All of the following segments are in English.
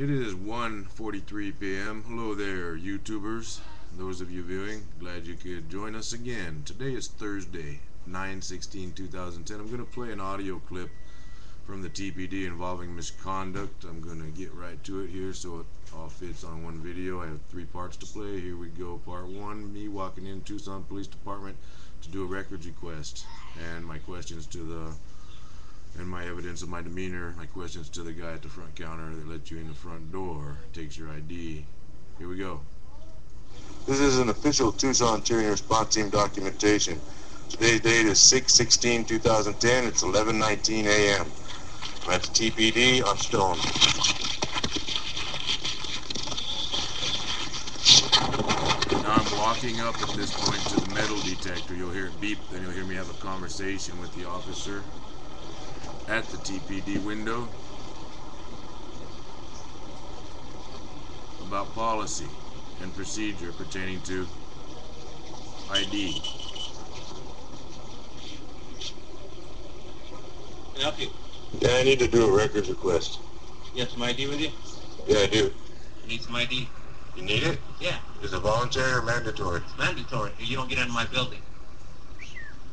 It is 1:43 p.m. Hello there, YouTubers. Those of you viewing, glad you could join us again. Today is Thursday, 9/16/2010. I'm going to play an audio clip from the T.P.D. involving misconduct. I'm going to get right to it here so it all fits on one video. I have 3 parts to play. Here we go. Part 1, me walking in Tucson Police Department to do a records request, and my questions to the and my evidence of my demeanor, my questions to the guy at the front counter that let you in the front door, takes your ID. Here we go. This is an official Tucson Tyranny Response Team documentation. Today's date is 6/16/2010. It's 11:19 a.m. I'm at the T.P.D. on Stone. Now I'm walking up at this point to the metal detector. You'll hear it beep, then you'll hear me have a conversation with the officer at the T.P.D. window about policy and procedure pertaining to ID. Can I help you? Yeah, I need to do a records request. You have some ID with you? Yeah, I do. You need some ID? You need it? Yeah. Is it voluntary or mandatory? It's mandatory. You don't get into my building.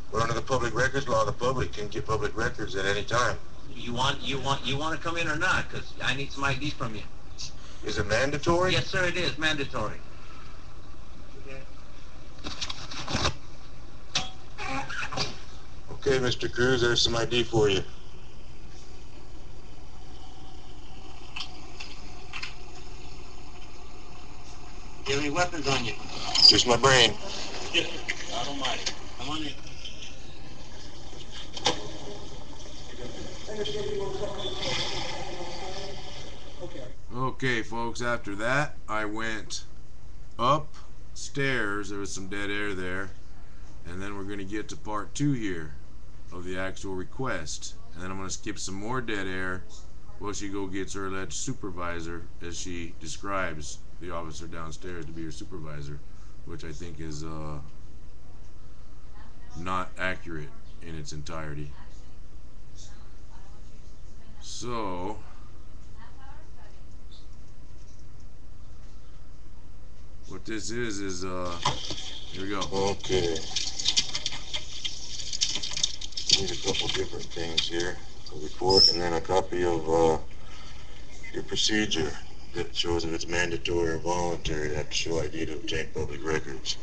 We're under the public records law. The public can get public records at any time. You want to come in or not? Because I need some ID from you. Is it mandatory? Yes, sir, it is mandatory. Okay, Mr. Cruz, there's some ID for you. Do you have any weapons on you? Just my brain. Yes, sir. I don't mind. Come on in. Okay, folks, after that, I went upstairs. There was some dead air there. And then we're going to get to part 2 here of the actual request. And then I'm going to skip some more dead air while she go gets her alleged supervisor, as she describes the officer downstairs to be her supervisor, which I think is not accurate in its entirety. So what this is here we go. Okay. Need a couple different things here. A report and then a copy of your procedure that shows if it's mandatory or voluntary. You have to show ID to obtain public records.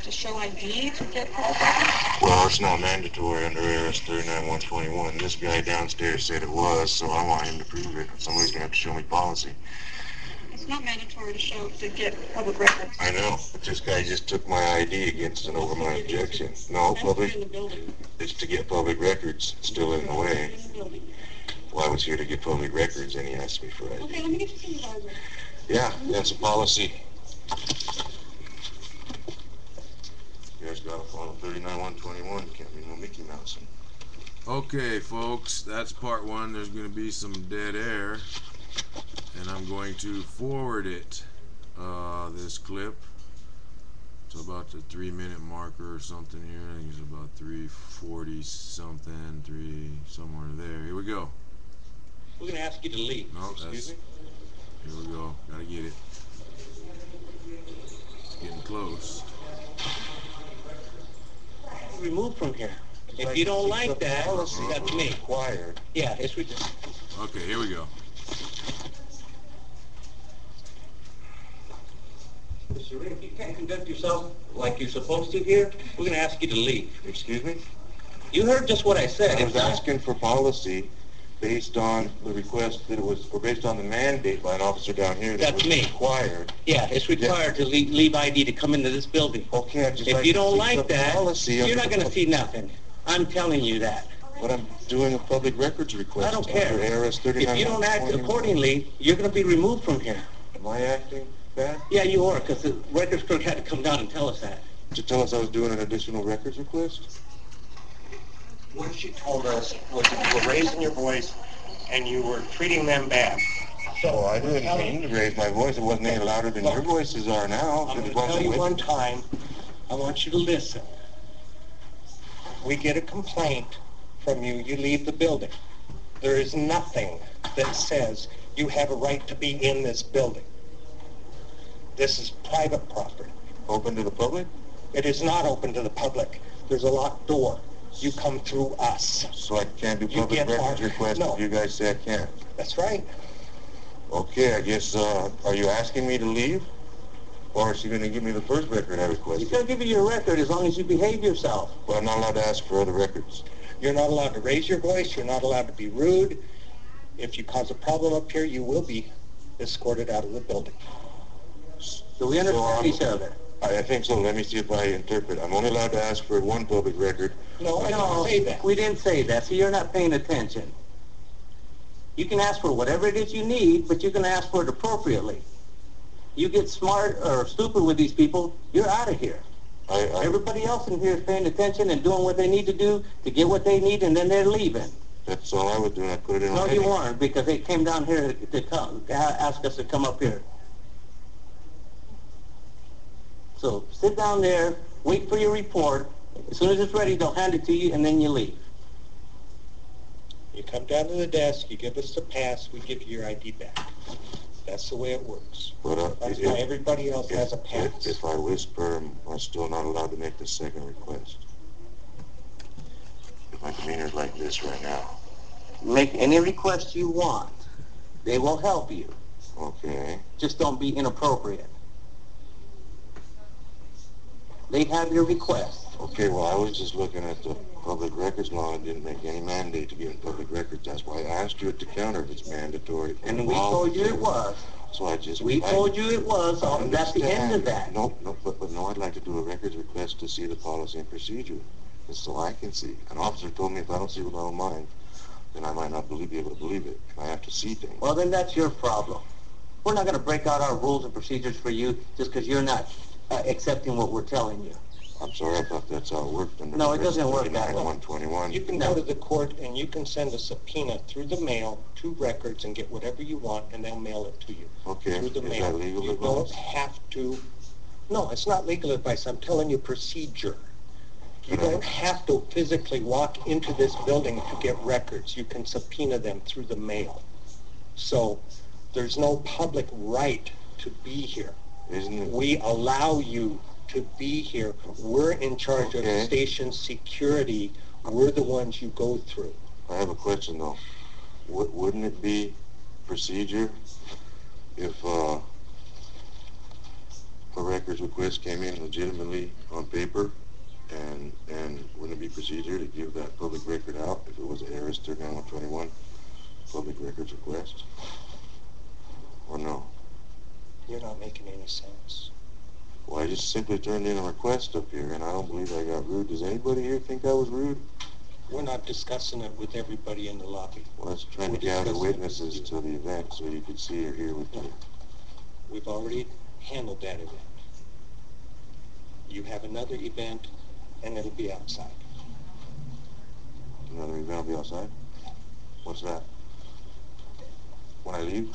To show ID to get public records? Well, it's not mandatory under A.R.S. 39121. This guy downstairs said it was, so I want him to prove it. Somebody's going to have to show me policy. It's not mandatory to get public records. I know, but this guy just took my ID against and over my objection. No, public, in the building. it's to get public records. It's still in the way. In the building. Well, I was here to get public records, and he asked me for ID. Okay, let me get your supervisor. Yeah, that's a policy. You guys gotta follow 39121. Can't be no Mickey Mouse. Okay, folks, that's part 1. There's going to be some dead air, and I'm going to forward it, this clip, to about the 3-minute marker or something here. I think it's about 3:40 something, somewhere there. Here we go. We're going to ask you to leave. No, Excuse me? Here we go. Gotta get it. It's getting close. Remove from here. If you don't like that, that's me. Required. Yeah, it's ridiculous. Okay, here we go. Mr. Ray, if you can't conduct yourself like you're supposed to here, we're going to ask you to leave. Excuse me? You heard just what I said. I was asking for policy based on the request that it was, or based on the mandate by an officer down here that That's was me. required. Yeah, it's required to leave ID to come into this building. Okay, I just If like you to don't see like the that, policy you're under not the going to pub- see nothing. I'm telling you that. But I'm doing a public records request. I don't care. Under A.R.S. If you don't act 39121. accordingly, you're going to be removed from here. Am I acting bad? Yeah, you are, because the records clerk had to come down and tell us that. To tell us I was doing an additional records request? What you told us was that you were raising your voice and you were treating them bad. So I didn't mean to raise my voice. It wasn't any louder than your voices are now. I'm It going to wasn't tell you with- one time, I want you to listen. We get a complaint from you, you leave the building. There is nothing that says you have a right to be in this building. This is private property. Open to the public? It is not open to the public. There's a locked door. You come through us. So I can't do You public get records our- request no. if you guys say I can't? That's right. Okay, I guess, are you asking me to leave? Or is she going to give me the first record I He's requested? gonna give you your record as long as you behave yourself. But I'm not allowed to ask for other records. You're not allowed to raise your voice. You're not allowed to be rude. If you cause a problem up here, you will be escorted out of the building. Do we understand I'm- each other? I think so. Let me see if I interpret. I'm only allowed to ask for one public record. No, I No, don't say that. we didn't say that, so you're not paying attention. You can ask for whatever it is you need, but you can ask for it appropriately. You get smart or stupid with these people, you're out of here. Everybody else in here is paying attention and doing what they need to do to get what they need, and then they're leaving. That's all I would do, and I put it in No, writing. you weren't, because they came down here to come, ask us to come up here. So sit down there, wait for your report. As soon as it's ready, they'll hand it to you, and then you leave. You come down to the desk, you give us the pass, we give you your ID back. That's the way it works. But That's why everybody else has a pass. if I whisper, I'm still not allowed to make the second request. If my demeanor's like this right now. Make any request you want. They will help you. Okay. Just don't be inappropriate. They have your request. Okay, well, I was just looking at the public records law and didn't make any mandate to get in public records. That's why I asked you at the counter if it's mandatory. And we told you it was. So I just... We told you it was. So that's the end of that. No, but no, I'd like to do a records request to see the policy and procedure. Just so I can see. An officer told me if I don't see it with my own mind, then I might not be able to believe it. And I have to see things. Well, then that's your problem. We're not going to break out our rules and procedures for you just because you're not accepting what we're telling you. I'm sorry, I thought that's how it worked. Under No, it doesn't work that way. 121. You can go to the court and you can send a subpoena through the mail to records and get whatever you want, and they'll mail it to you. Okay, Through the is mail. that legal You advice? don't have to. No, it's not legal advice. I'm telling you procedure. You don't have to physically walk into this building to get records. You can subpoena them through the mail. So there's no public right to be here. Isn't it? We allow you to be here. We're in charge of Okay. station security. We're the ones you go through. I have a question though. Wouldn't it be procedure if a records request came in legitimately on paper, and wouldn't it be procedure to give that public record out if it was an A.R.S. 121 public records request? Or no? You're not making any sense. Well, I just simply turned in a request up here, and I don't believe I got rude. Does anybody here think I was rude? We're not discussing it with everybody in the lobby. Well, I was trying to gather witnesses to the event so you could see or hear with you. We've already handled that event. You have another event, and it'll be outside. Another event will be outside? What's that? When I leave?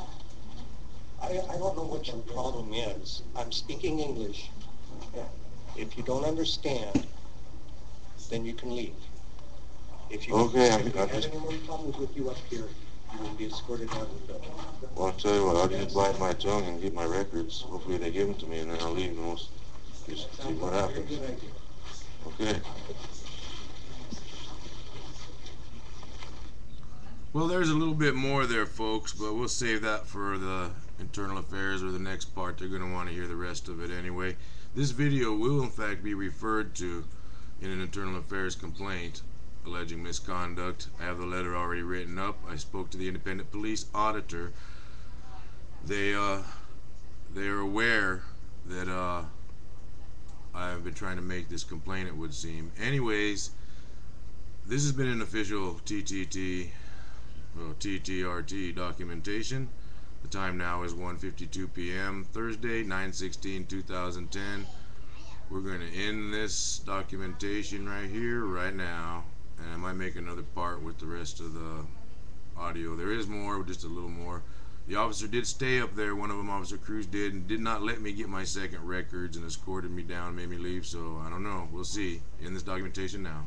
I don't know what your problem is. I'm speaking English. If you don't understand, then you can leave. If you, Okay, if you I'm have just... any more problems with you up here, you will be escorted out of the building. Well, I'll tell you what, I'll just bite my tongue and get my records. Hopefully they give them to me, and then I'll leave and we'll just see what happens. Okay. Well, there's a little bit more there, folks, but we'll save that for the internal affairs or the next part. They're going to want to hear the rest of it anyway. This video will, in fact, be referred to in an internal affairs complaint alleging misconduct. I have the letter already written up. I spoke to the independent police auditor. They are aware that I have been trying to make this complaint, it would seem. Anyways, this has been an official T.T.T. T.T.R.T. documentation. The time now is 1:52 p.m. Thursday, 9/16/2010. We're going to end this documentation right here, right now, and I might make another part with the rest of the audio. There is more, just a little more. The officer did stay up there, one of them, Officer Cruz, and did not let me get my second records and escorted me down, made me leave, so I don't know. We'll see. In this documentation now.